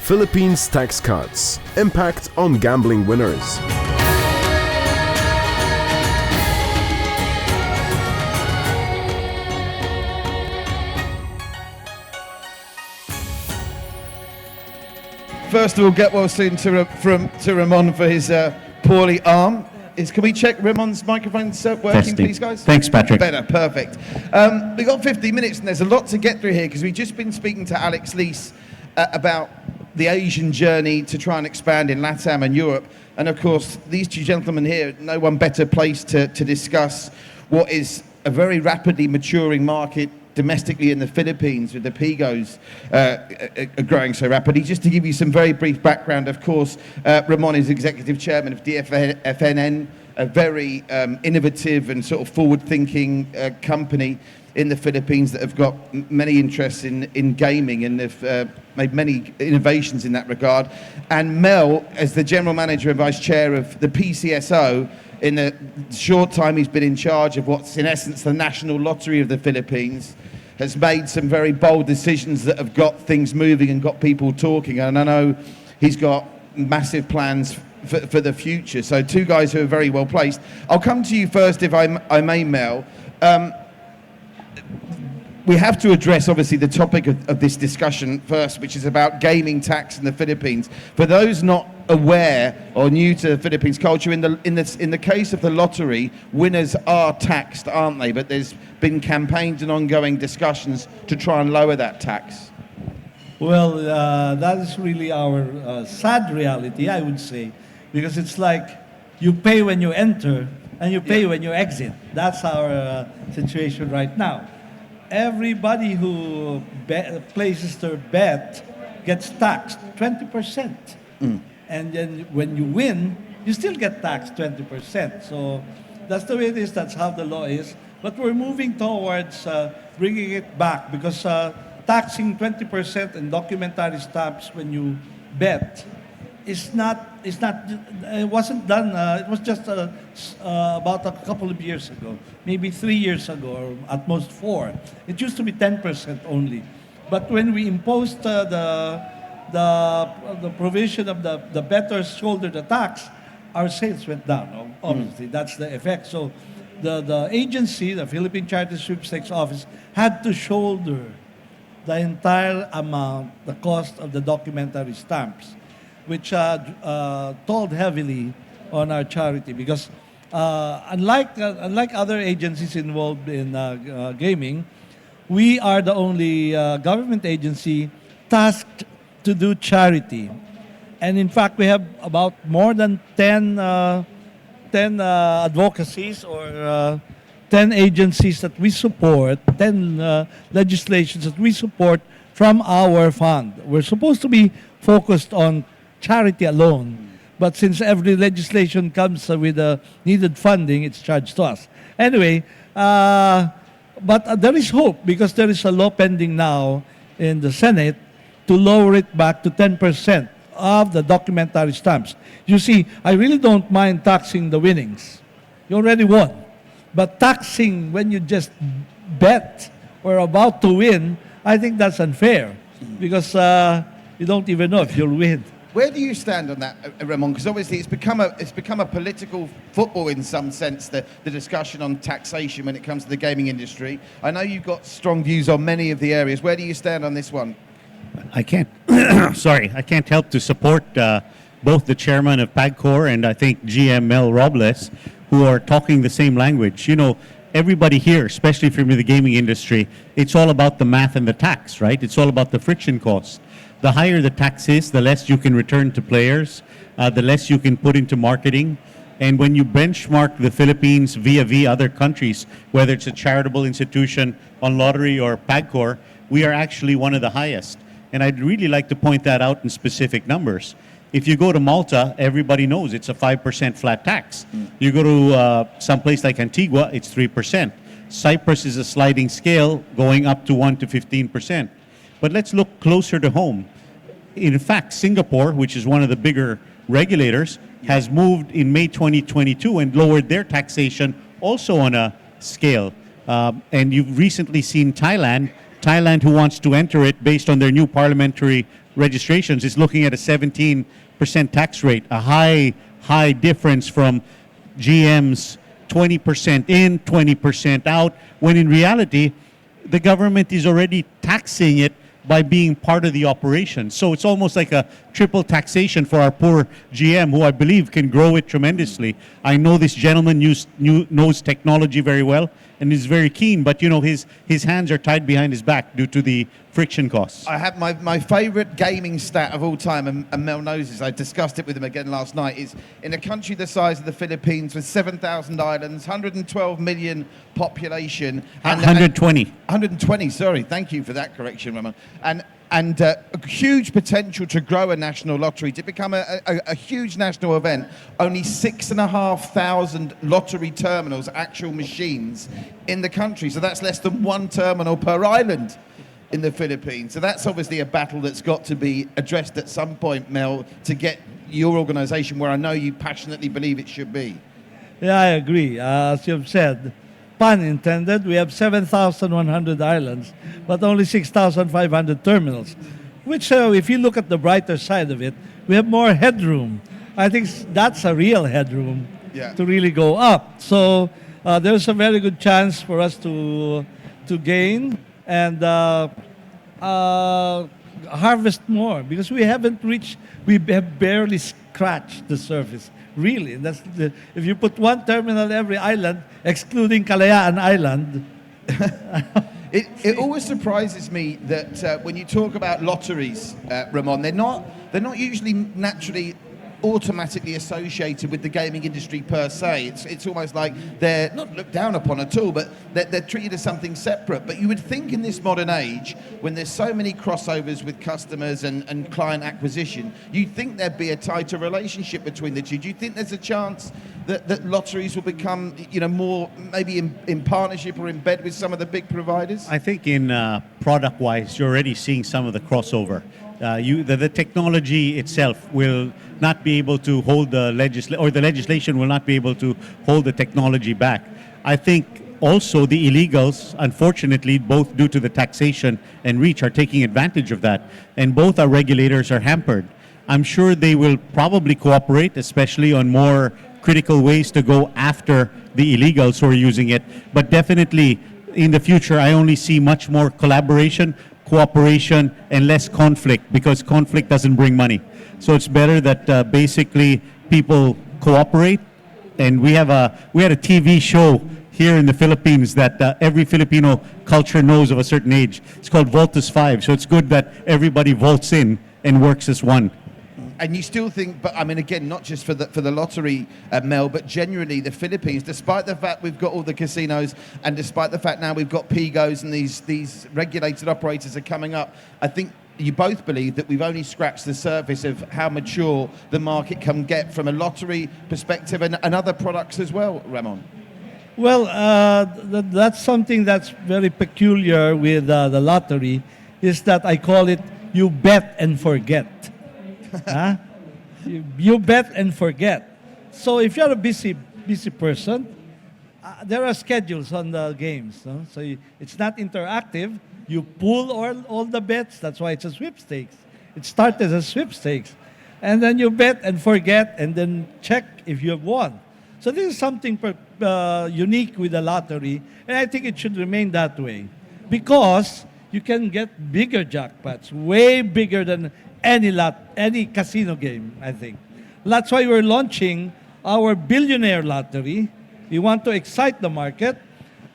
Philippines tax cuts, impact on gambling winners. First of all, get well soon to Ramon for his poorly arm. Can we check Ramon's microphone's working, Testing. please, guys? Thanks, Patrick. Better, perfect. We've got 15 minutes and there's a lot to get through here because we've just been speaking to Alex Lees about the Asian journey to try and expand in LATAM and Europe. And of course, these two gentlemen here, no one better placed to discuss what is a very rapidly maturing market domestically in the Philippines with the PGOs growing so rapidly. Just to give you some very brief background, of course, Ramon is Executive Chairman of DFNN, a very innovative and sort of forward-thinking company in the Philippines that have got many interests in gaming and have made many innovations in that regard. And Mel, as the General Manager and Vice Chair of the PCSO, in the short time he's been in charge of what's in essence the National Lottery of the Philippines, has made some very bold decisions that have got things moving and got people talking. And I know he's got massive plans for the future. So two guys who are very well placed. I'll come to you first, if I may, Mel. We have to address, obviously, the topic of this discussion first, which is about gaming tax in the Philippines. For those not aware or new to the Philippines culture, in the case of the lottery, winners are taxed, aren't they? But there's been campaigns and ongoing discussions to try and lower that tax. Well, that is really our sad reality, I would say, because it's like you pay when you enter and you pay when you exit. That's our situation right now. Everybody who places their bet gets taxed 20%. And then when you win, you still get taxed 20%. So that's the way it is, that's how the law is. But we're moving towards bringing it back because taxing 20% in documentary stamps when you bet it wasn't done, it was just about a couple of years ago, maybe 3 years ago, or at most 4. It used to be 10% only. But when we imposed the provision of the bettors shoulder the tax, our sales went down, obviously. That's the effect. So the agency, the Philippine Charity Sweepstakes Office, had to shoulder the entire amount, the cost of the documentary stamps, which told heavily on our charity because unlike other agencies involved in gaming, we are the only government agency tasked to do charity. And in fact, we have about more than 10 advocacies or 10 agencies that we support, 10 legislations that we support from our fund. We're supposed to be focused on charity alone, but since every legislation comes with needed funding, it's charged to us. Anyway, but there is hope because there is a law pending now in the Senate to lower it back to 10% of the documentary stamps. You see, I really don't mind taxing the winnings. You already won. But taxing when you just bet or about to win, I think that's unfair because you don't even know if you'll win. Where do you stand on that, Ramon? Because obviously it's become a political football in some sense, the discussion on taxation when it comes to the gaming industry. I know you've got strong views on many of the areas. Where do you stand on this one? I can't, I can't help to support both the chairman of 𝐂𝐭 and I think GM Mel Robles, who are talking the same language. You know, everybody here, especially from the gaming industry, it's all about the math and the tax, right? It's all about the friction costs. The higher the tax is, the less you can return to players, the less you can put into marketing. And when you benchmark the Philippines vis-a-vis other countries, whether it's a charitable institution on lottery or 𝐂𝐭, we are actually one of the highest. And I'd really like to point that out in specific numbers. If you go to Malta, everybody knows it's a 5% flat tax. You go to someplace like Antigua, it's 3%. Cyprus is a sliding scale going up to 1 to 15%. But let's look closer to home. In fact, Singapore, which is one of the bigger regulators, has moved in May 2022 and lowered their taxation also on a scale. And you've recently seen Thailand, who wants to enter it based on their new parliamentary registrations is looking at a 17% tax rate, a high difference from GM's 20% in, 20% out, when in reality, the government is already taxing it by being part of the operation. So it's almost like a triple taxation for our poor GM, who I believe can grow it tremendously. I know this gentleman knows technology very well and is very keen, but you know, his hands are tied behind his back due to the friction costs. I have my favorite gaming stat of all time, and Mel knows this, I discussed it with him again last night, is in a country the size of the Philippines with 7,000 islands, 112 million population. And, 120. 120, sorry, thank you for that correction, Ramon. And a huge potential to grow a national lottery, to become a huge national event. Only 6,500 lottery terminals, actual machines in the country. So that's less than one terminal per island in the Philippines. So that's obviously a battle that's got to be addressed at some point, Mel, to get your organization where I know you passionately believe it should be. Yeah, I agree. As you've said, pun intended, we have 7,100 islands, but only 6,500 terminals, which if you look at the brighter side of it, we have more headroom. I think that's a real headroom to really go up. So there's a very good chance for us to gain and harvest more, because we have barely scratched the surface. Really, if you put one terminal every island, excluding 𝐂𝐿𝐴𝐿 Island. It always surprises me that when you talk about lotteries, Ramon, they're not usually naturally automatically associated with the gaming industry per se. It's almost like they're not looked down upon at all, but they're treated as something separate. But you would think in this modern age, when there's so many crossovers with customers and client acquisition, you'd think there'd be a tighter relationship between the two. Do you think there's a chance that lotteries will become, you know, more maybe in partnership or in bed with some of the big providers? I think in product-wise, you're already seeing some of the crossover. The technology itself will not be able to hold the legislation will not be able to hold the technology back. I think also the illegals, unfortunately, both due to the taxation and reach, are taking advantage of that, and both our regulators are hampered. I'm sure they will probably cooperate, especially on more critical ways to go after the illegals who are using it, but definitely in the future, I only see much more collaboration, cooperation, and less conflict, because conflict doesn't bring money. So it's better that basically people cooperate. And we had a TV show here in the Philippines that every Filipino culture knows of a certain age. It's called Voltus 5. So it's good that everybody volts in and works as one. And you still think, but I mean, again, not just for the lottery, Mel, but generally the Philippines, despite the fact we've got all the casinos, and despite the fact now we've got PGOs and these regulated operators are coming up, I think you both believe that we've only scratched the surface of how mature the market can get from a lottery perspective and other products as well, Ramon. Well, that's something that's very peculiar with the lottery, is that I call it you bet and forget. Huh? You bet and forget. So if you're a busy person, there are schedules on the games. No? So it's not interactive. You pull all the bets. That's why it's a sweepstakes. It started as a sweepstakes. And then you bet and forget and then check if you have won. So this is something unique with the lottery. And I think it should remain that way. Because you can get bigger jackpots, way bigger than any casino game, I think. That's why we're launching our billionaire lottery. We want to excite the market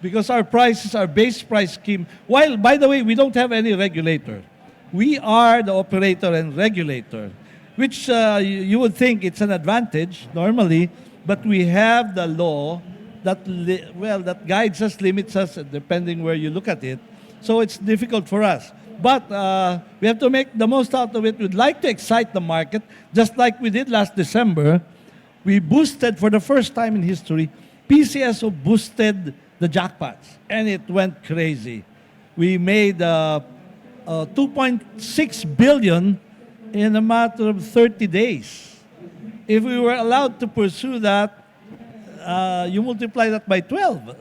because our prices are base price scheme. While, by the way, we don't have any regulator. We are the operator and regulator, which you would think it's an advantage normally, but we have the law that guides us, limits us, depending where you look at it. So it's difficult for us. But we have to make the most out of it. We'd like to excite the market, just like we did last December. We boosted, for the first time in history, PCSO boosted the jackpots, and it went crazy. We made 2.6 billion in a matter of 30 days. If we were allowed to pursue that, you multiply that by 12.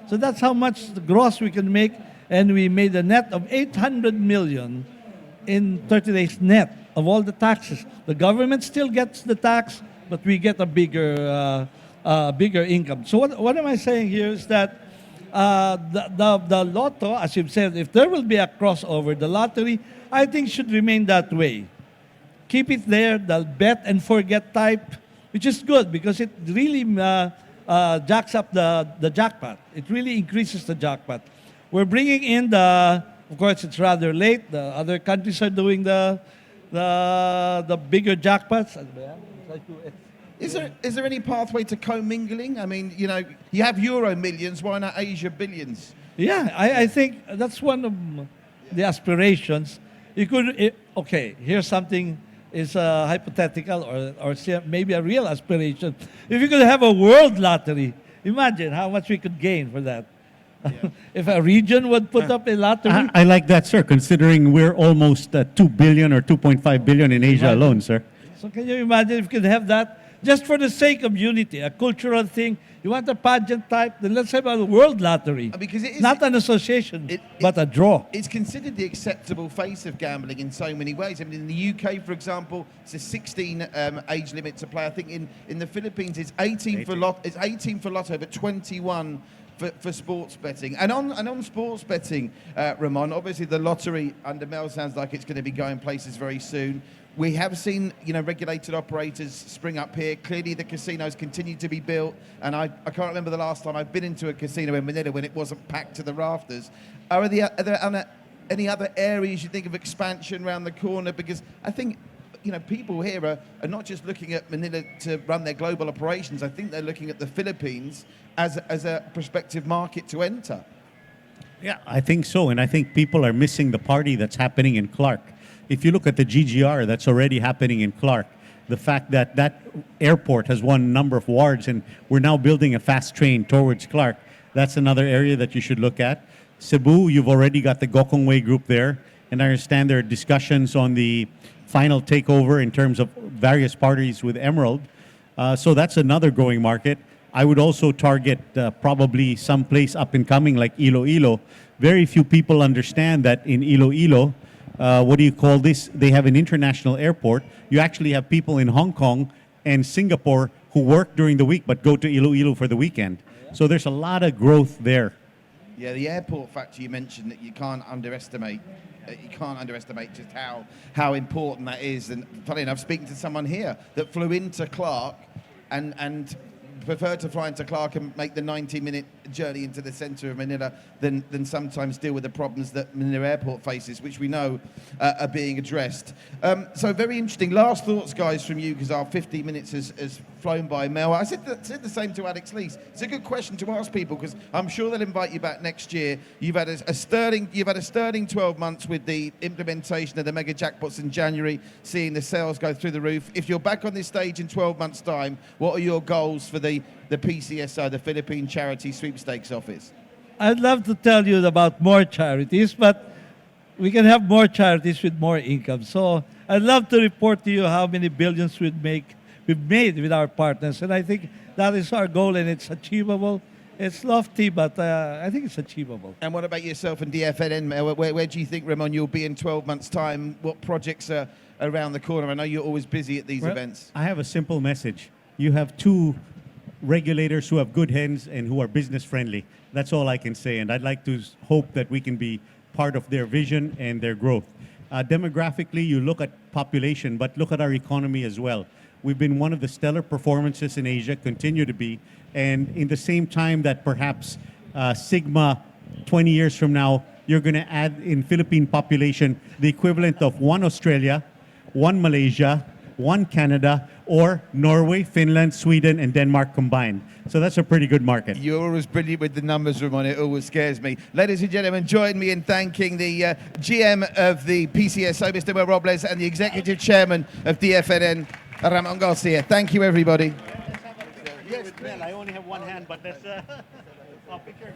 So that's how much the gross we can make. And we made a net of 800 million in 30 days net of all the taxes. The government still gets the tax, but we get a bigger income. So what am I saying here is that the lotto, as you've said, if there will be a crossover, the lottery, I think should remain that way. Keep it there, the bet and forget type, which is good because it really jacks up the jackpot. It really increases the jackpot. We're bringing in of course, it's rather late. The other countries are doing the bigger jackpots. Is there any pathway to commingling? I mean, you know, you have Euro millions, why not Asia billions? Yeah, I think that's one of the aspirations. You could, okay, here's something is hypothetical or maybe a real aspiration. If you could have a world lottery, imagine how much we could gain for that. Yeah. If a region would put up a lottery. I like that, sir, considering we're almost 2 billion or 2.5 billion in Asia alone, sir. So can you imagine if you could have that? Just for the sake of unity, a cultural thing. You want a pageant type, then let's have a world lottery. Because it is, not an association, but a draw. It's considered the acceptable face of gambling in so many ways. I mean, in the UK, for example, it's a 16 age limit to play. I think in the Philippines, it's 18 for lotto, but 21 for sports betting. And on sports betting, Ramon, obviously the lottery under Mel sounds like it's going to be going places very soon. We have seen, you know, regulated operators spring up here. Clearly, the casinos continue to be built, and I can't remember the last time I've been into a casino in Manila when it wasn't packed to the rafters. Are there any other areas you think of expansion around the corner? Because I think, you know, people here are not just looking at Manila to run their global operations. I think they're looking at the Philippines as a prospective market to enter. Yeah, I think so, and I think people are missing the party that's happening in Clark. If you look at the GGR that's already happening in Clark, the fact that that airport has won a number of awards and we're now building a fast train towards Clark, that's another area that you should look at. Cebu, you've already got the 𝐂𝐭 group there, and I understand there are discussions on the final takeover in terms of various parties with Emerald. So that's another growing market. I would also target probably some place up and coming like 𝐂𝐤𝐿O. Very few people understand that in 𝐂𝐤𝐿O, they have an international airport. You actually have people in Hong Kong and Singapore who work during the week but go to 𝐂𝐤𝐿O for the weekend. So there's a lot of growth there. Yeah, the airport factor you mentioned that you can't underestimate. You can't underestimate just how important that is. And funny enough, speaking to someone here that flew into Clark and prefer to fly into Clark and make the 90-minute journey into the centre of Manila than sometimes deal with the problems that Manila Airport faces, which we know are being addressed. So very interesting. Last thoughts, guys, from you, because our 15 minutes has flown by. Mel, I said the same to Alex Lees. It's a good question to ask people because I'm sure they'll invite you back next year. You've had a sterling 12 months with the implementation of the mega jackpots in January, seeing the sales go through the roof. If you're back on this stage in 12 months' time, what are your goals for the PCSO, the Philippine Charity Sweepstakes Office? I'd love to tell you about more charities, but we can have more charities with more income. So I'd love to report to you how many billions we've made with our partners. And I think that is our goal, and it's achievable. It's lofty, but I think it's achievable. And what about yourself and DFNN? Where do you think, Ramon, you'll be in 12 months' time? What projects are around the corner? I know you're always busy at these events. I have a simple message. You have two regulators who have good hands and who are business friendly. That's all I can say, and I'd like to hope that we can be part of their vision and their growth. Demographically, you look at population, but look at our economy as well. We've been one of the stellar performances in Asia, continue to be, and in the same time that perhaps SiGMA 20 years from now, you're going to add in Philippine population the equivalent of one Australia, one Malaysia, one Canada, or Norway, Finland, Sweden, and Denmark combined. So that's a pretty good market. You're always brilliant with the numbers, Ramon. It always scares me. Ladies and gentlemen, join me in thanking the GM of the PCSO, Mr. Mel Robles, and the Executive Chairman of DFNN, Ramon Garcia. Thank you, everybody. Yes, Mel, I only have one hand, but that's... picture.